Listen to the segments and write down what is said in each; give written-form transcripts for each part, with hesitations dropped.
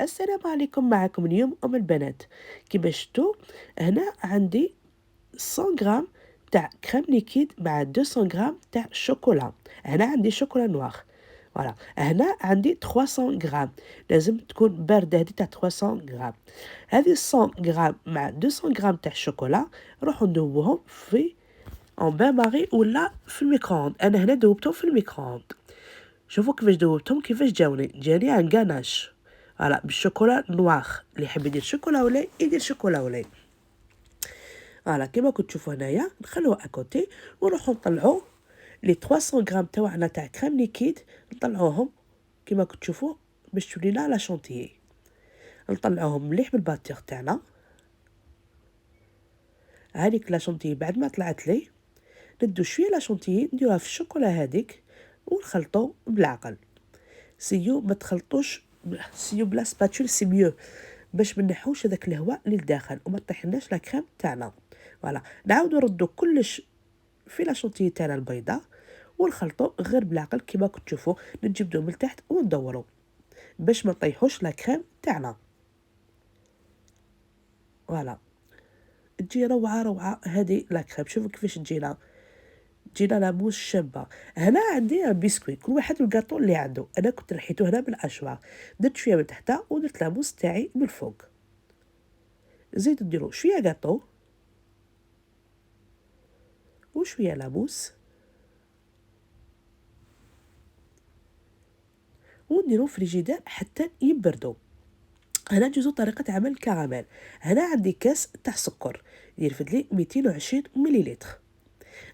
السلام عليكم، معكم اليوم أم البنات. كيما شفتوا هنا عندي 100 غرام تاع كريم ليكيد مع 200 غرام تاع شوكولا. هنا عندي شوكولا نوار. فوالا، هنا عندي 300 غرام، لازم تكون باردة هذه تاع 300 غرام. هذه 100 غرام مع 200 غرام تاع الشوكولا نروحو ندوبوهم في اون بان ماري ولا في الميكرووند. انا هنا دوبتهم في الميكرووند. شوفوا كيفاش دوبتهم، كيفاش جاني عن غاناش. فوالا، بالشوكولا نوار. اللي يحب يدير شوكولا ولاي يدير شوكولا ولاي. فوالا كيما كنت تشوفوا هنايا نخلوه اكوتي ونروحو نطلعو لي 300 غرام تاعنا تاع كريم ليكيد، نطلعوهم كيما كنت تشوفوا باش تولينا لا شونتيي. نطلعوهم مليح بالباتيغ تاعنا. هذيك لا شونتيي بعد ما طلعت لي ندو شويه لا شونتيي نديروها في الشوكولا هذيك ونخلطو بالعقل. سيو ما تخلطوش، سيو بلا سباتول سي ميو، باش ما نحوش هذاك الهواء للداخل وما طيحناش لا كريم تاعنا. فوالا، نعاودو نردو كلش في لا شونتيي تاعنا البيضاء ونخلطو غير بالعقل كيما كنت تشوفوا. نجبدو من تحت وندورو باش ما نطيحوش لا كريم تاعنا. فوالا، تجي روعه روعه هذه لا كريم. شوفوا كيفاش تجينا لاموس شابه. هنا عندي بسكويت، كل واحد الكاطو اللي عنده. انا كنت رحيتو هنا من اشواق، درت شويه من تحت ودرت لاموس تاعي من الفوق. زيد نديرو شويه كاطو وشويه لاموس ونديرو فريجيدير حتى يبردو. هنا نجوزو طريقه عمل الكراميل. هنا عندي كاس تاع سكر يرفد لي 220 مليلتر.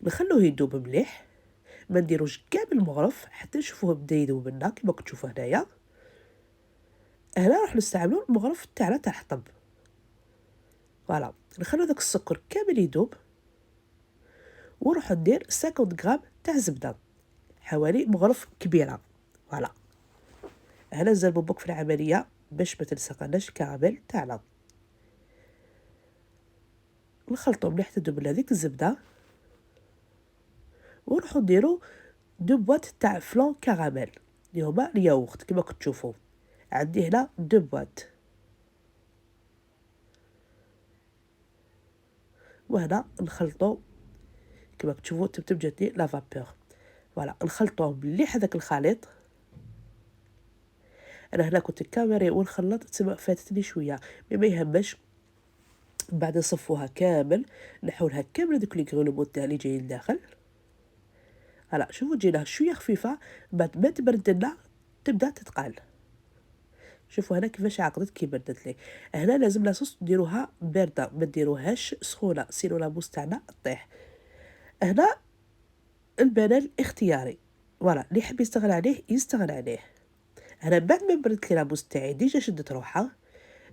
نخلوه يذوب مليح، ما نديروش كاع بالمغرف حتى نشوفوه بدا يذوب لنا كيما كتشوفوا هنايا. هنا راح نستعملو المغرف تاعنا تاع الحطب. فوالا، نخلو داك السكر كامل يذوب ونروح ندير 50 غرام تاع زبده، حوالي مغرف كبيره. فوالا، هنا نزربو بوك في العمليه باش ما تلصقناش الكراميل تاعنا. نخلطو مليح تذوب لنا هذيك الزبده ونروحو نديرو 2 بواط تاع فلون كراميل اللي هما الياغورت كيما كتشوفوا. عندي هنا 2 بواط. وهنا نخلطو كيما كتشوفوا تبدا جاتني لا فابور. فوالا، نخلطوه مليح هذاك الخليط. انا هنا كنت كاميري ونخلط تسمى فاتتني شويه، ما يهمش. بعد نصفوها كامل، نحولها كامل هذوك لي غرولومون تاع اللي جايين لداخل. هلا شوفوا تجينا شويه خفيفه، بعد ما تبرد لنا تبدا تتقال. شوفوا هنا كيفاش عقدت كي بردت لي. هنا لازم لاصوص ديروها بارده، ما ديروهاش سخونه سينو لابوس تاعنا طيح. هنا البنان اختياري. فوالا، اللي يحب يستغل عليه يستغل عليه. انا بعد ما بردت لي لابوس تاعي ديجا شدت روحها،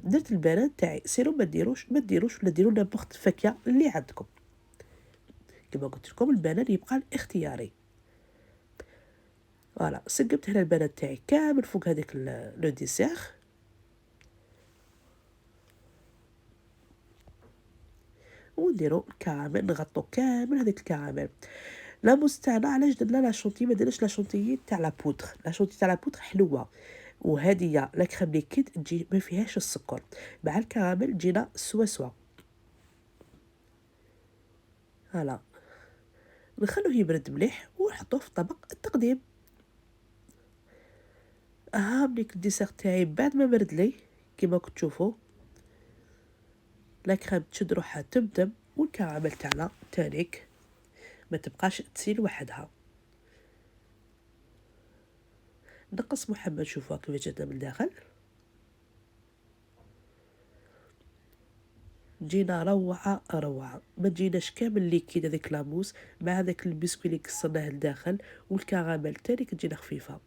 درت البنان تاعي. سيرو ما ديروش ولا ديروا نابورت فاكهه اللي عندكم. كما قلت لكم البنان يبقى الاختياري. فوالا، سقبت هنا البنان تاعي كامل فوق هذيك لو ديسير. ونديرو الكراميل، نغطو كامل هذيك الكراميل. لاموس تاعنا علاش درنا لا شونتي، ما درناش لا شونتيي تاع لا بودر. لا شونتي تاع لا بودر حلوه، وهذه لا كريم ليكيد تجي ما فيهاش السكر. مع الكراميل تجينا سوا سوا. هلا، نخلوه يبرد مليح ونحطوه في طبق التقديم. هابليك الديسير تاعي بعد ما برد لي كيما كنت تشوفوا. لا كريم تشد روحها تمتم، والكراميل تاعنا تانيك ما تبقاش تسيل وحدها. نقص محمد، شوفوا كيفاش جاتنا من الداخل. جينا روعه روعه، ما تجيناش كامل ليكيد هذيك لاموس مع هذاك البسكويت اللي كسرناه لداخل، والكراميل تاني كتجينا خفيفه.